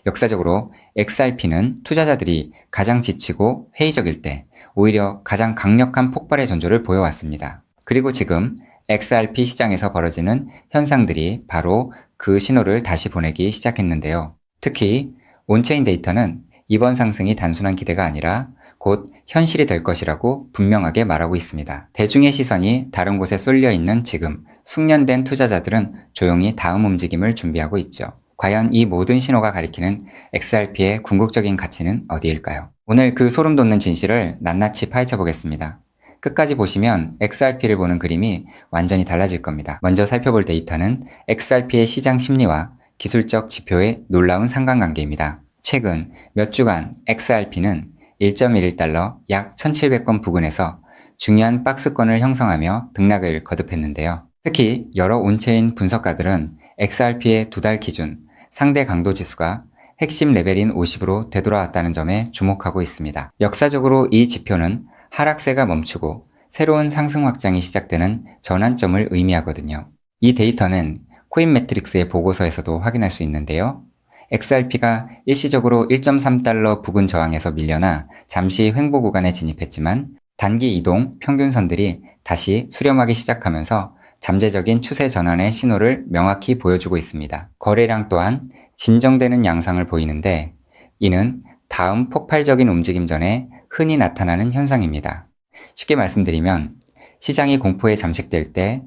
역사적으로 XRP는 투자자들이 가장 지치고 회의적일 때 오히려 가장 강력한 폭발의 전조를 보여왔습니다. 그리고 지금 XRP 시장에서 벌어지는 현상들이 바로 그 신호를 다시 보내기 시작했는데요. 특히 온체인 데이터는 이번 상승이 단순한 기대가 아니라 곧 현실이 될 것이라고 분명하게 말하고 있습니다. 대중의 시선이 다른 곳에 쏠려 있는 지금 숙련된 투자자들은 조용히 다음 움직임을 준비하고 있죠. 과연 이 모든 신호가 가리키는 XRP의 궁극적인 가치는 어디일까요? 오늘 그 소름 돋는 진실을 낱낱이 파헤쳐 보겠습니다. 끝까지 보시면 XRP를 보는 그림이 완전히 달라질 겁니다. 먼저 살펴볼 데이터는 XRP의 시장 심리와 기술적 지표의 놀라운 상관관계입니다. 최근 몇 주간 XRP는 1.11달러 약 1,700건 부근에서 중요한 박스권을 형성하며 등락을 거듭했는데요. 특히 여러 온체인 분석가들은 XRP의 두 달 기준 상대 강도 지수가 핵심 레벨인 50으로 되돌아왔다는 점에 주목하고 있습니다. 역사적으로 이 지표는 하락세가 멈추고 새로운 상승 확장이 시작되는 전환점을 의미하거든요. 이 데이터는 코인매트릭스의 보고서에서도 확인할 수 있는데요. XRP가 일시적으로 1.3달러 부근 저항에서 밀려나 잠시 횡보 구간에 진입했지만 단기 이동 평균선들이 다시 수렴하기 시작하면서 잠재적인 추세 전환의 신호를 명확히 보여주고 있습니다. 거래량 또한 진정되는 양상을 보이는데 이는 다음 폭발적인 움직임 전에 흔히 나타나는 현상입니다. 쉽게 말씀드리면 시장이 공포에 잠식될 때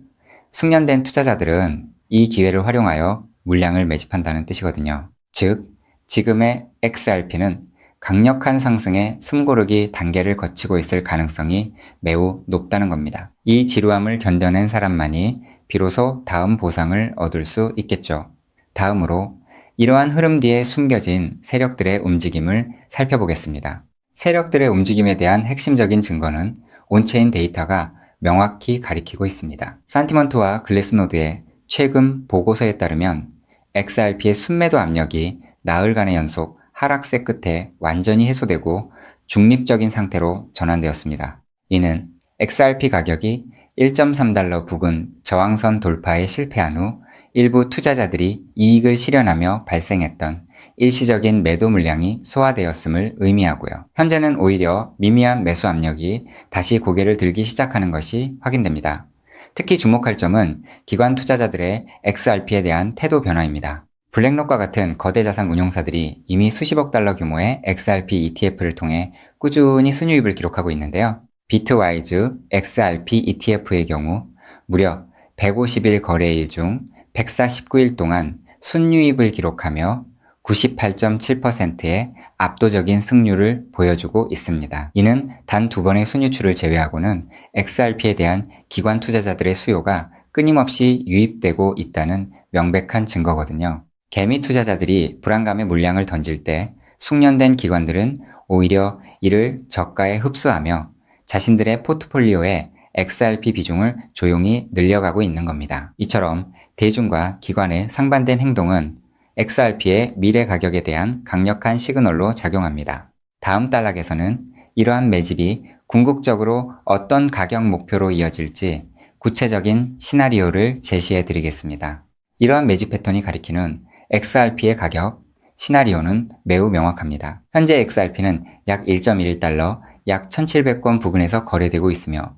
숙련된 투자자들은 이 기회를 활용하여 물량을 매집한다는 뜻이거든요. 즉, 지금의 XRP는 강력한 상승의 숨고르기 단계를 거치고 있을 가능성이 매우 높다는 겁니다. 이 지루함을 견뎌낸 사람만이 비로소 다음 보상을 얻을 수 있겠죠. 다음으로 이러한 흐름 뒤에 숨겨진 세력들의 움직임을 살펴보겠습니다. 세력들의 움직임에 대한 핵심적인 증거는 온체인 데이터가 명확히 가리키고 있습니다. 산티먼트와 글래스노드의 최근 보고서에 따르면 XRP의 순매도 압력이 나흘간의 연속 하락세 끝에 완전히 해소되고 중립적인 상태로 전환되었습니다. 이는 XRP 가격이 1.3달러 부근 저항선 돌파에 실패한 후 일부 투자자들이 이익을 실현하며 발생했던 일시적인 매도 물량이 소화되었음을 의미하고요. 현재는 오히려 미미한 매수 압력이 다시 고개를 들기 시작하는 것이 확인됩니다. 특히 주목할 점은 기관 투자자들의 XRP에 대한 태도 변화입니다. 블랙록과 같은 거대 자산 운용사들이 이미 수십억 달러 규모의 XRP ETF를 통해 꾸준히 순유입을 기록하고 있는데요. 비트와이즈 XRP ETF의 경우 무려 150일 거래일 중 149일 동안 순유입을 기록하며 98.7%의 압도적인 승률을 보여주고 있습니다. 이는 단 2번의 순유출을 제외하고는 XRP에 대한 기관 투자자들의 수요가 끊임없이 유입되고 있다는 명백한 증거거든요. 개미 투자자들이 불안감의 물량을 던질 때 숙련된 기관들은 오히려 이를 저가에 흡수하며 자신들의 포트폴리오에 XRP 비중을 조용히 늘려가고 있는 겁니다. 이처럼 대중과 기관의 상반된 행동은 XRP의 미래 가격에 대한 강력한 시그널로 작용합니다. 다음 단락에서는 이러한 매집이 궁극적으로 어떤 가격 목표로 이어질지 구체적인 시나리오를 제시해 드리겠습니다. 이러한 매집 패턴이 가리키는 XRP의 가격 시나리오는 매우 명확합니다. 현재 XRP는 약 1.1달러, 약 1,700건 부근에서 거래되고 있으며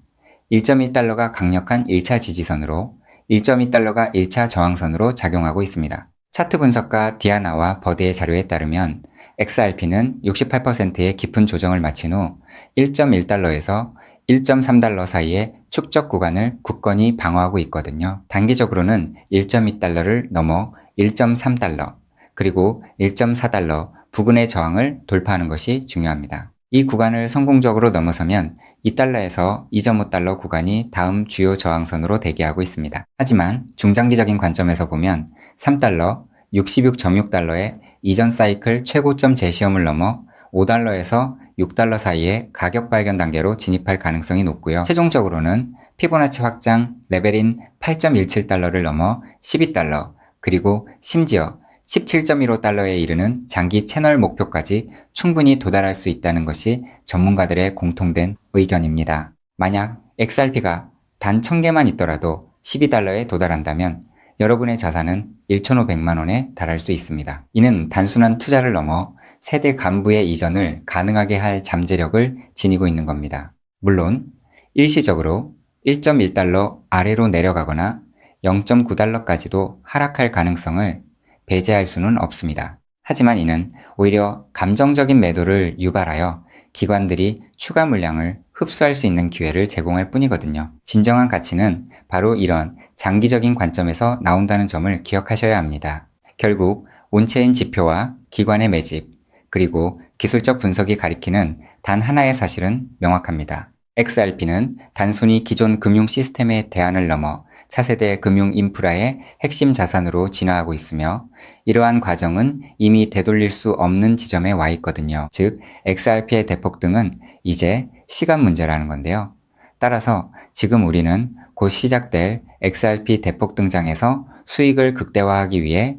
1.1달러가 강력한 1차 지지선으로 1.2달러가 1차 저항선으로 작용하고 있습니다. 차트 분석가 디아나와 버드의 자료에 따르면 XRP는 68%의 깊은 조정을 마친 후 1.1달러에서 1.3달러 사이의 축적 구간을 굳건히 방어하고 있거든요. 단기적으로는 1.2달러를 넘어 1.3달러 그리고 1.4달러 부근의 저항을 돌파하는 것이 중요합니다. 이 구간을 성공적으로 넘어서면 2달러에서 2.5달러 구간이 다음 주요 저항선으로 대기하고 있습니다. 하지만 중장기적인 관점에서 보면 3달러, 66.6달러의 이전 사이클 최고점 제시험을 넘어 5달러에서 6달러 사이의 가격 발견 단계로 진입할 가능성이 높고요. 최종적으로는 피보나치 확장 레벨인 8.17달러를 넘어 12달러 그리고 심지어 17.15달러에 이르는 장기 채널 목표까지 충분히 도달할 수 있다는 것이 전문가들의 공통된 의견입니다. 만약 XRP가 단 1000개만 있더라도 12달러에 도달한다면 여러분의 자산은 1,500만 원에 달할 수 있습니다. 이는 단순한 투자를 넘어 세대 간부의 이전을 가능하게 할 잠재력을 지니고 있는 겁니다. 물론 일시적으로 1.1달러 아래로 내려가거나 0.9달러까지도 하락할 가능성을 배제할 수는 없습니다. 하지만 이는 오히려 감정적인 매도를 유발하여 기관들이 추가 물량을 흡수할 수 있는 기회를 제공할 뿐이거든요. 진정한 가치는 바로 이런 장기적인 관점에서 나온다는 점을 기억하셔야 합니다. 결국 온체인 지표와 기관의 매집, 그리고 기술적 분석이 가리키는 단 하나의 사실은 명확합니다. XRP는 단순히 기존 금융 시스템의 대안을 넘어 차세대 금융 인프라의 핵심 자산으로 진화하고 있으며 이러한 과정은 이미 되돌릴 수 없는 지점에 와 있거든요. 즉, XRP의 대폭등은 이제 시간 문제라는 건데요. 따라서 지금 우리는 곧 시작될 XRP 대폭등장에서 수익을 극대화하기 위해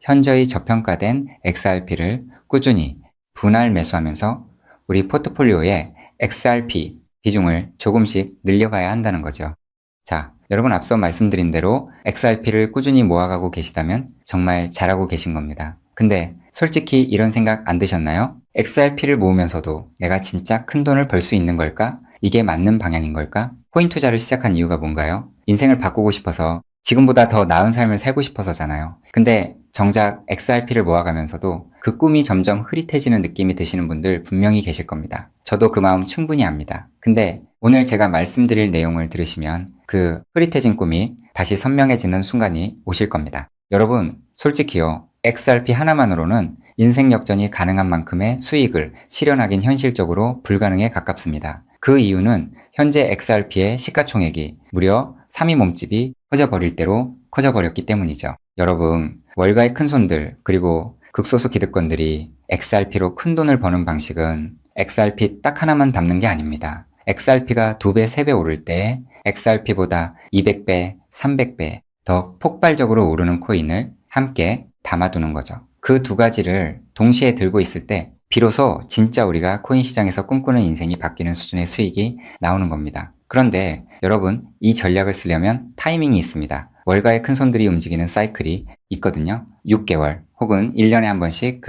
현저히 저평가된 XRP를 꾸준히 분할 매수하면서 우리 포트폴리오에 XRP 비중을 조금씩 늘려가야 한다는 거죠. 자, 여러분 앞서 말씀드린 대로 XRP를 꾸준히 모아가고 계시다면 정말 잘하고 계신 겁니다. 근데 솔직히 이런 생각 안 드셨나요? XRP를 모으면서도 내가 진짜 큰 돈을 벌 수 있는 걸까? 이게 맞는 방향인 걸까? 코인 투자를 시작한 이유가 뭔가요? 인생을 바꾸고 싶어서 지금보다 더 나은 삶을 살고 싶어서잖아요. 근데 정작 XRP를 모아가면서도 그 꿈이 점점 흐릿해지는 느낌이 드시는 분들 분명히 계실 겁니다. 저도 그 마음 충분히 압니다. 근데 오늘 제가 말씀드릴 내용을 들으시면 그 흐릿해진 꿈이 다시 선명해지는 순간이 오실 겁니다. 여러분, 솔직히요, XRP 하나만으로는 인생 역전이 가능한 만큼의 수익을 실현하긴 현실적으로 불가능에 가깝습니다. 그 이유는 현재 XRP의 시가총액이 무려 3위 몸집이 커져버릴 대로 커져버렸기 때문이죠. 여러분, 월가의 큰손들 그리고 극소수 기득권들이 XRP로 큰 돈을 버는 방식은 XRP 딱 하나만 담는 게 아닙니다. XRP가 2배, 3배 오를 때 XRP보다 200배, 300배 더 폭발적으로 오르는 코인을 함께 담아두는 거죠. 그 두 가지를 동시에 들고 있을 때 비로소 진짜 우리가 코인 시장에서 꿈꾸는 인생이 바뀌는 수준의 수익이 나오는 겁니다. 그런데 여러분, 이 전략을 쓰려면 타이밍이 있습니다. 월가의 큰손들이 움직이는 사이클이 있거든요. 6개월 혹은 1년에 한 번씩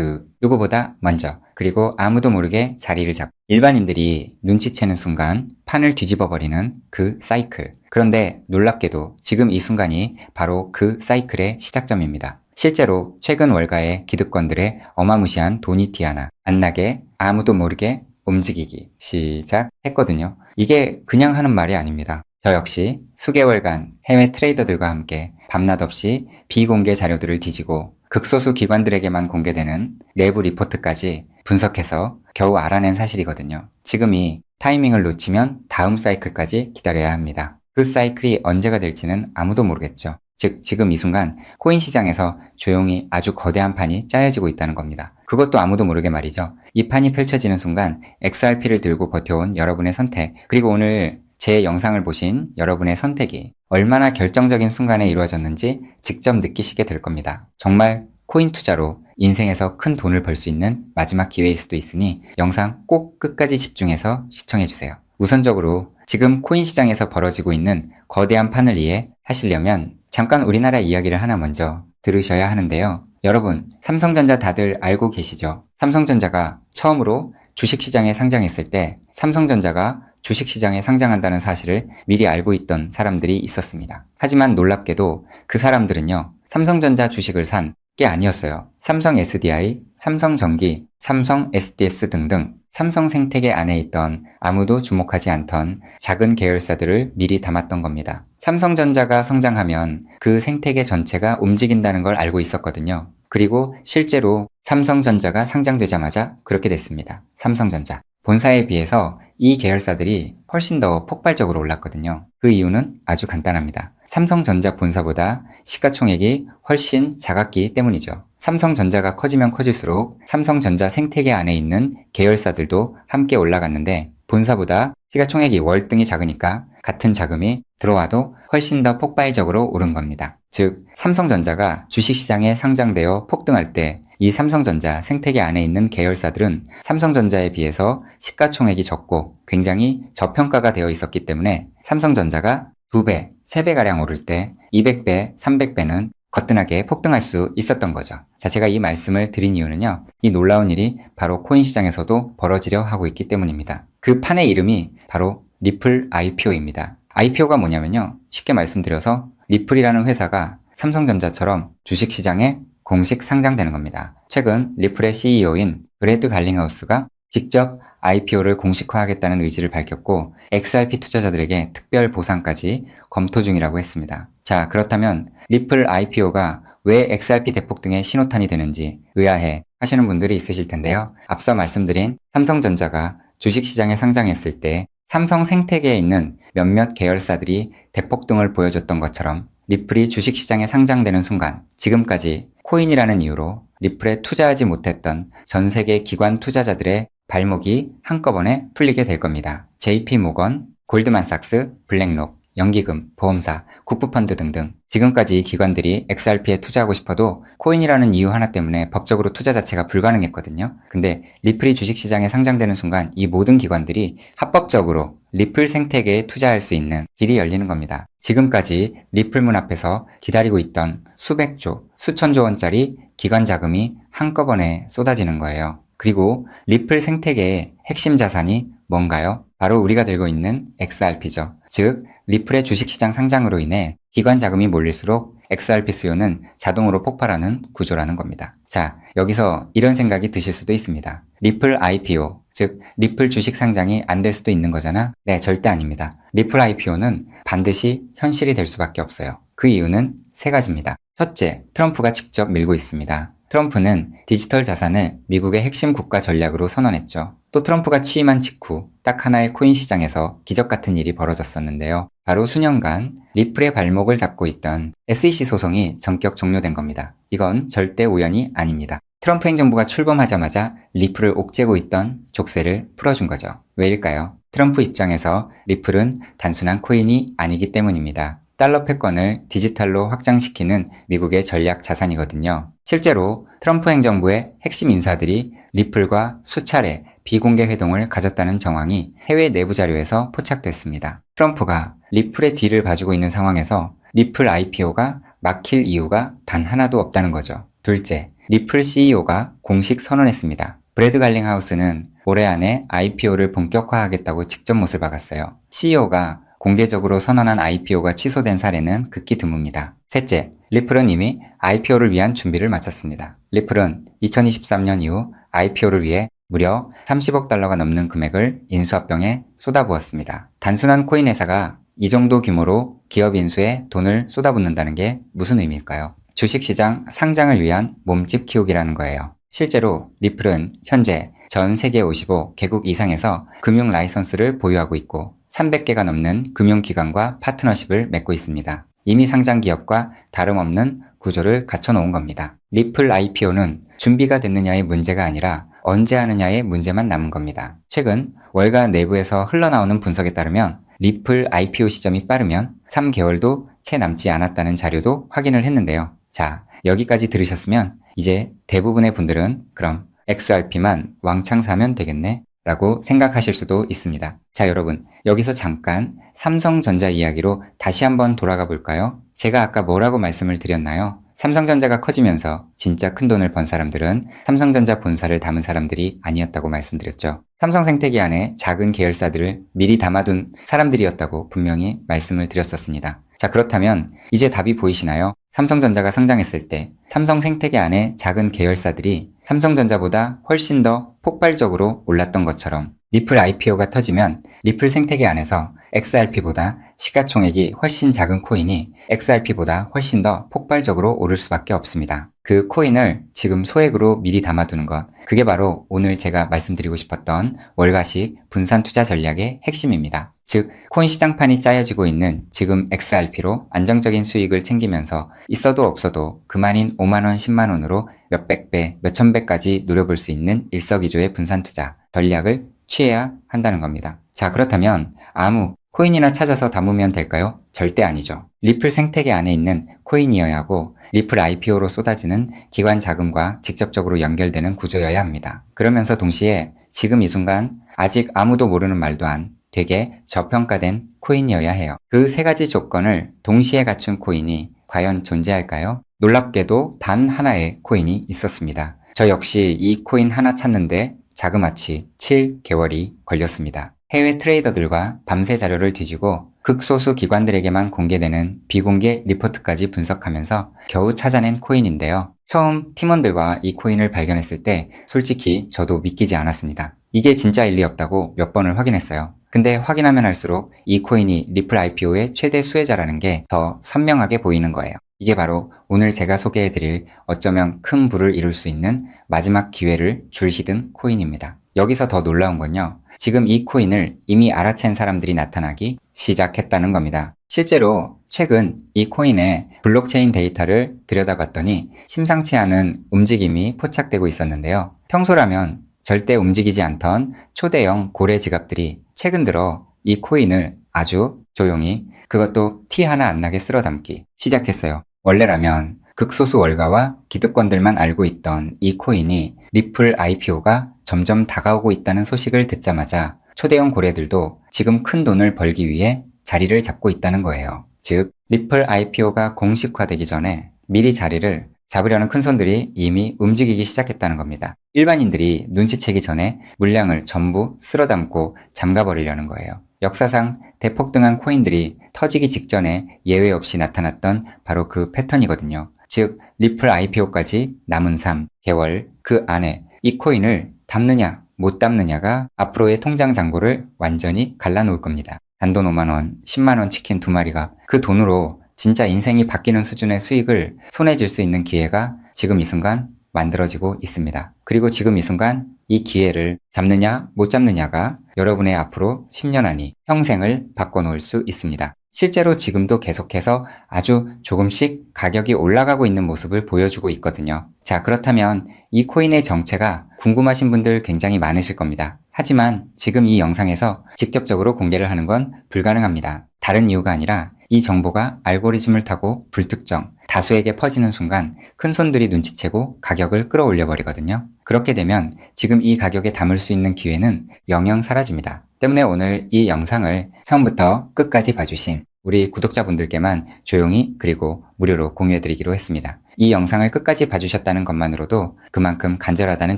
누구보다 먼저 그리고 아무도 모르게 자리를 잡고 일반인들이 눈치채는 순간 판을 뒤집어 버리는 그 사이클. 그런데 놀랍게도 지금 이 순간이 바로 그 사이클의 시작점입니다. 실제로 최근 월가의 기득권들의 어마무시한 돈이 티 하나 안 나게 아무도 모르게 움직이기 시작했거든요. 이게 그냥 하는 말이 아닙니다. 저 역시 수개월간 해외 트레이더들과 함께 밤낮 없이 비공개 자료들을 뒤지고 극소수 기관들에게만 공개되는 내부 리포트까지 분석해서 겨우 알아낸 사실이거든요. 지금이 타이밍을 놓치면 다음 사이클까지 기다려야 합니다. 그 사이클이 언제가 될지는 아무도 모르겠죠. 즉, 지금 이 순간 코인 시장에서 조용히 아주 거대한 판이 짜여지고 있다는 겁니다. 그것도 아무도 모르게 말이죠. 이 판이 펼쳐지는 순간 XRP를 들고 버텨온 여러분의 선택, 그리고 오늘 제 영상을 보신 여러분의 선택이 얼마나 결정적인 순간에 이루어졌는지 직접 느끼시게 될 겁니다. 정말 코인 투자로 인생에서 큰 돈을 벌 수 있는 마지막 기회일 수도 있으니 영상 꼭 끝까지 집중해서 시청해주세요. 우선적으로 지금 코인 시장에서 벌어지고 있는 거대한 판을 이해하시려면 잠깐 우리나라 이야기를 하나 먼저 들으셔야 하는데요. 여러분, 삼성전자 다들 알고 계시죠? 삼성전자가 처음으로 주식시장에 상장했을 때 삼성전자가 주식시장에 상장한다는 사실을 미리 알고 있던 사람들이 있었습니다. 하지만 놀랍게도 그 사람들은요, 삼성전자 주식을 산 게 아니었어요. 삼성 SDI, 삼성전기, 삼성 SDS 등등 삼성 생태계 안에 있던 아무도 주목하지 않던 작은 계열사들을 미리 담았던 겁니다. 삼성전자가 성장하면 그 생태계 전체가 움직인다는 걸 알고 있었거든요. 그리고 실제로 삼성전자가 상장되자마자 그렇게 됐습니다. 삼성전자. 본사에 비해서 이 계열사들이 훨씬 더 폭발적으로 올랐거든요. 그 이유는 아주 간단합니다. 삼성전자 본사보다 시가총액이 훨씬 작았기 때문이죠. 삼성전자가 커지면 커질수록 삼성전자 생태계 안에 있는 계열사들도 함께 올라갔는데 본사보다 시가총액이 월등히 작으니까 같은 자금이 들어와도 훨씬 더 폭발적으로 오른 겁니다. 즉, 삼성전자가 주식시장에 상장되어 폭등할 때 이 삼성전자 생태계 안에 있는 계열사들은 삼성전자에 비해서 시가총액이 적고 굉장히 저평가가 되어 있었기 때문에 삼성전자가 2배, 3배가량 오를 때 200배, 300배는 거뜬하게 폭등할 수 있었던 거죠. 자, 제가 이 말씀을 드린 이유는요. 이 놀라운 일이 바로 코인 시장에서도 벌어지려 하고 있기 때문입니다. 그 판의 이름이 바로 리플 IPO입니다. IPO가 뭐냐면요. 쉽게 말씀드려서 리플이라는 회사가 삼성전자처럼 주식시장에 공식 상장되는 겁니다. 최근 리플의 CEO인 브래드 갈링하우스가 직접 IPO를 공식화하겠다는 의지를 밝혔고 XRP 투자자들에게 특별 보상까지 검토 중이라고 했습니다. 자, 그렇다면 리플 IPO가 왜 XRP 대폭등의 신호탄이 되는지 의아해 하시는 분들이 있으실 텐데요. 앞서 말씀드린 삼성전자가 주식시장에 상장했을 때 삼성 생태계에 있는 몇몇 계열사들이 대폭등을 보여줬던 것처럼 리플이 주식시장에 상장되는 순간 지금까지 코인이라는 이유로 리플에 투자하지 못했던 전 세계 기관 투자자들의 발목이 한꺼번에 풀리게 될 겁니다. JP모건, 골드만삭스, 블랙록, 연기금, 보험사, 국부펀드 등등 지금까지 기관들이 XRP에 투자하고 싶어도 코인이라는 이유 하나 때문에 법적으로 투자 자체가 불가능했거든요. 근데 리플이 주식시장에 상장되는 순간 이 모든 기관들이 합법적으로 리플 생태계에 투자할 수 있는 길이 열리는 겁니다. 지금까지 리플문 앞에서 기다리고 있던 수백조, 수천조 원짜리 기관 자금이 한꺼번에 쏟아지는 거예요. 그리고 리플 생태계의 핵심 자산이 뭔가요? 바로 우리가 들고 있는 XRP죠. 즉, 리플의 주식시장 상장으로 인해 기관 자금이 몰릴수록 XRP 수요는 자동으로 폭발하는 구조라는 겁니다. 자, 여기서 이런 생각이 드실 수도 있습니다. 리플 IPO, 즉 리플 주식 상장이 안 될 수도 있는 거잖아? 네, 절대 아닙니다. 리플 IPO는 반드시 현실이 될 수밖에 없어요. 그 이유는 세 가지입니다. 첫째, 트럼프가 직접 밀고 있습니다. 트럼프는 디지털 자산을 미국의 핵심 국가 전략으로 선언했죠. 또 트럼프가 취임한 직후 딱 하나의 코인 시장에서 기적 같은 일이 벌어졌었는데요. 바로 수년간 리플의 발목을 잡고 있던 SEC 소송이 전격 종료된 겁니다. 이건 절대 우연이 아닙니다. 트럼프 행정부가 출범하자마자 리플을 옥죄고 있던 족쇄를 풀어준 거죠. 왜일까요? 트럼프 입장에서 리플은 단순한 코인이 아니기 때문입니다. 달러 패권을 디지털로 확장시키는 미국의 전략 자산이거든요. 실제로 트럼프 행정부의 핵심 인사들이 리플과 수차례 비공개 회동을 가졌다는 정황이 해외 내부 자료에서 포착됐습니다. 트럼프가 리플의 뒤를 봐주고 있는 상황에서 리플 IPO가 막힐 이유가 단 하나도 없다는 거죠. 둘째, 리플 CEO가 공식 선언했습니다. 브래드 갈링하우스는 올해 안에 IPO를 본격화하겠다고 직접 못을 박았어요. CEO가 공개적으로 선언한 IPO가 취소된 사례는 극히 드뭅니다. 셋째, 리플은 이미 IPO를 위한 준비를 마쳤습니다. 리플은 2023년 이후 IPO를 위해 무려 30억 달러가 넘는 금액을 인수합병에 쏟아부었습니다. 단순한 코인 회사가 이 정도 규모로 기업 인수에 돈을 쏟아붓는다는 게 무슨 의미일까요? 주식시장 상장을 위한 몸집 키우기라는 거예요. 실제로 리플은 현재 전 세계 55개국 이상에서 금융 라이선스를 보유하고 있고 300개가 넘는 금융기관과 파트너십을 맺고 있습니다. 이미 상장 기업과 다름없는 구조를 갖춰놓은 겁니다. 리플 IPO는 준비가 됐느냐의 문제가 아니라 언제 하느냐의 문제만 남은 겁니다. 최근 월가 내부에서 흘러나오는 분석에 따르면 리플 IPO 시점이 빠르면 3개월도 채 남지 않았다는 자료도 확인을 했는데요. 자, 여기까지 들으셨으면 이제 대부분의 분들은 그럼 XRP만 왕창 사면 되겠네 라고 생각하실 수도 있습니다. 자, 여러분, 여기서 잠깐 삼성전자 이야기로 다시 한번 돌아가 볼까요? 제가 아까 뭐라고 말씀을 드렸나요? 삼성전자가 커지면서 진짜 큰 돈을 번 사람들은 삼성전자 본사를 담은 사람들이 아니었다고 말씀드렸죠. 삼성 생태계 안에 작은 계열사들을 미리 담아둔 사람들이었다고 분명히 말씀을 드렸었습니다. 자, 그렇다면 이제 답이 보이시나요? 삼성전자가 상장했을 때 삼성 생태계 안에 작은 계열사들이 삼성전자보다 훨씬 더 폭발적으로 올랐던 것처럼 리플 IPO가 터지면 리플 생태계 안에서 XRP보다 시가총액이 훨씬 작은 코인이 XRP보다 훨씬 더 폭발적으로 오를 수밖에 없습니다. 그 코인을 지금 소액으로 미리 담아두는 것, 그게 바로 오늘 제가 말씀드리고 싶었던 월가식 분산 투자 전략의 핵심입니다. 즉, 코인 시장판이 짜여지고 있는 지금 XRP로 안정적인 수익을 챙기면서 있어도 없어도 그만인 5만원, 10만원으로 몇백 배, 몇천 배까지 노려볼 수 있는 일석이조의 분산 투자 전략을 취해야 한다는 겁니다. 자, 그렇다면 아무 코인이나 찾아서 담으면 될까요? 절대 아니죠. 리플 생태계 안에 있는 코인이어야 하고 리플 IPO로 쏟아지는 기관 자금과 직접적으로 연결되는 구조여야 합니다. 그러면서 동시에 지금 이 순간 아직 아무도 모르는 말도 안 되게 저평가된 코인이어야 해요. 그 세 가지 조건을 동시에 갖춘 코인이 과연 존재할까요? 놀랍게도 단 하나의 코인이 있었습니다. 저 역시 이 코인 하나 찾는데 자그마치 7개월이 걸렸습니다. 해외 트레이더들과 밤새 자료를 뒤지고 극소수 기관들에게만 공개되는 비공개 리포트까지 분석하면서 겨우 찾아낸 코인인데요. 처음 팀원들과 이 코인을 발견했을 때 솔직히 저도 믿기지 않았습니다. 이게 진짜일 리 없다고 몇 번을 확인했어요. 근데 확인하면 할수록 이 코인이 리플 IPO의 최대 수혜자라는 게 더 선명하게 보이는 거예요. 이게 바로 오늘 제가 소개해드릴 어쩌면 큰 부를 이룰 수 있는 마지막 기회를 줄 히든 코인입니다. 여기서 더 놀라운 건요. 지금 이 코인을 이미 알아챈 사람들이 나타나기 시작했다는 겁니다. 실제로 최근 이 코인의 블록체인 데이터를 들여다봤더니 심상치 않은 움직임이 포착되고 있었는데요. 평소라면 절대 움직이지 않던 초대형 고래 지갑들이 최근 들어 이 코인을 아주 조용히 그것도 티 하나 안 나게 쓸어 담기 시작했어요. 원래라면 극소수 월가와 기득권들만 알고 있던 이 코인이 리플 IPO가 점점 다가오고 있다는 소식을 듣자마자 초대형 고래들도 지금 큰 돈을 벌기 위해 자리를 잡고 있다는 거예요. 즉, 리플 IPO가 공식화되기 전에 미리 자리를 잡으려는 큰손들이 이미 움직이기 시작했다는 겁니다. 일반인들이 눈치채기 전에 물량을 전부 쓸어담고 잠가버리려는 거예요. 역사상 대폭등한 코인들이 터지기 직전에 예외 없이 나타났던 바로 그 패턴이거든요. 즉, 리플 IPO까지 남은 3개월 그 안에 이 코인을 담느냐 못 담느냐가 앞으로의 통장 잔고를 완전히 갈라놓을 겁니다. 단돈 5만원, 10만원 치킨 2마리가 그 돈으로 진짜 인생이 바뀌는 수준의 수익을 손에 쥘 수 있는 기회가 지금 이 순간 만들어지고 있습니다. 그리고 지금 이 순간 이 기회를 잡느냐 못 잡느냐가 여러분의 앞으로 10년 안이 평생을 바꿔놓을 수 있습니다. 실제로 지금도 계속해서 아주 조금씩 가격이 올라가고 있는 모습을 보여주고 있거든요. 자, 그렇다면 이 코인의 정체가 궁금하신 분들 굉장히 많으실 겁니다. 하지만 지금 이 영상에서 직접적으로 공개를 하는 건 불가능합니다. 다른 이유가 아니라 이 정보가 알고리즘을 타고 불특정, 다수에게 퍼지는 순간 큰손들이 눈치채고 가격을 끌어올려 버리거든요. 그렇게 되면 지금 이 가격에 담을 수 있는 기회는 영영 사라집니다. 때문에 오늘 이 영상을 처음부터 끝까지 봐주신 우리 구독자분들께만 조용히 그리고 무료로 공유해드리기로 했습니다. 이 영상을 끝까지 봐주셨다는 것만으로도 그만큼 간절하다는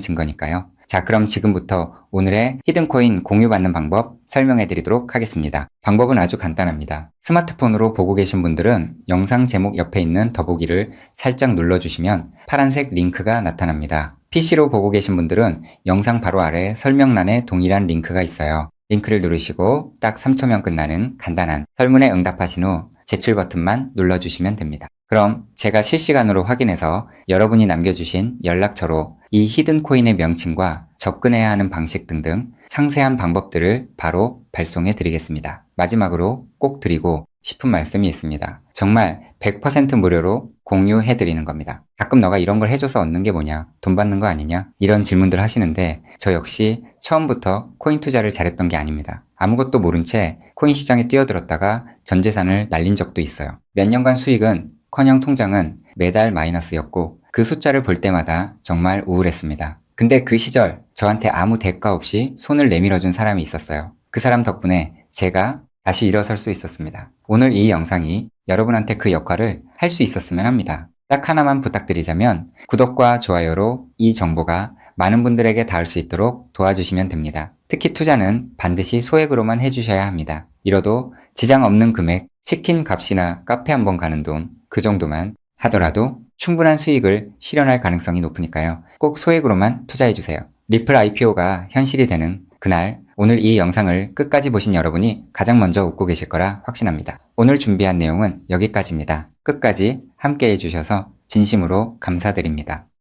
증거니까요. 자, 그럼 지금부터 오늘의 히든코인 공유받는 방법 설명해드리도록 하겠습니다. 방법은 아주 간단합니다. 스마트폰으로 보고 계신 분들은 영상 제목 옆에 있는 더보기를 살짝 눌러주시면 파란색 링크가 나타납니다. PC로 보고 계신 분들은 영상 바로 아래 설명란에 동일한 링크가 있어요. 링크를 누르시고 딱 3초면 끝나는 간단한 설문에 응답하신 후 제출 버튼만 눌러주시면 됩니다. 그럼 제가 실시간으로 확인해서 여러분이 남겨주신 연락처로 이 히든코인의 명칭과 접근해야 하는 방식 등등 상세한 방법들을 바로 발송해 드리겠습니다. 마지막으로 꼭 드리고 싶은 말씀이 있습니다. 정말 100% 무료로 공유해 드리는 겁니다. 가끔 너가 이런 걸 해줘서 얻는 게 뭐냐? 돈 받는 거 아니냐? 이런 질문들 하시는데 저 역시 처음부터 코인 투자를 잘했던 게 아닙니다. 아무것도 모른 채 코인 시장에 뛰어들었다가 전 재산을 날린 적도 있어요. 몇 년간 수익은 커녕 통장은 매달 마이너스였고 그 숫자를 볼 때마다 정말 우울했습니다. 근데 그 시절 저한테 아무 대가 없이 손을 내밀어준 사람이 있었어요. 그 사람 덕분에 제가 다시 일어설 수 있었습니다. 오늘 이 영상이 여러분한테 그 역할을 할 수 있었으면 합니다. 딱 하나만 부탁드리자면 구독과 좋아요로 이 정보가 많은 분들에게 닿을 수 있도록 도와주시면 됩니다. 특히 투자는 반드시 소액으로만 해주셔야 합니다. 이뤄도 지장 없는 금액, 치킨 값이나 카페 한번 가는 돈, 그 정도만 하더라도 충분한 수익을 실현할 가능성이 높으니까요. 꼭 소액으로만 투자해주세요. 리플 IPO가 현실이 되는 그날, 오늘 이 영상을 끝까지 보신 여러분이 가장 먼저 웃고 계실 거라 확신합니다. 오늘 준비한 내용은 여기까지입니다. 끝까지 함께 해주셔서 진심으로 감사드립니다.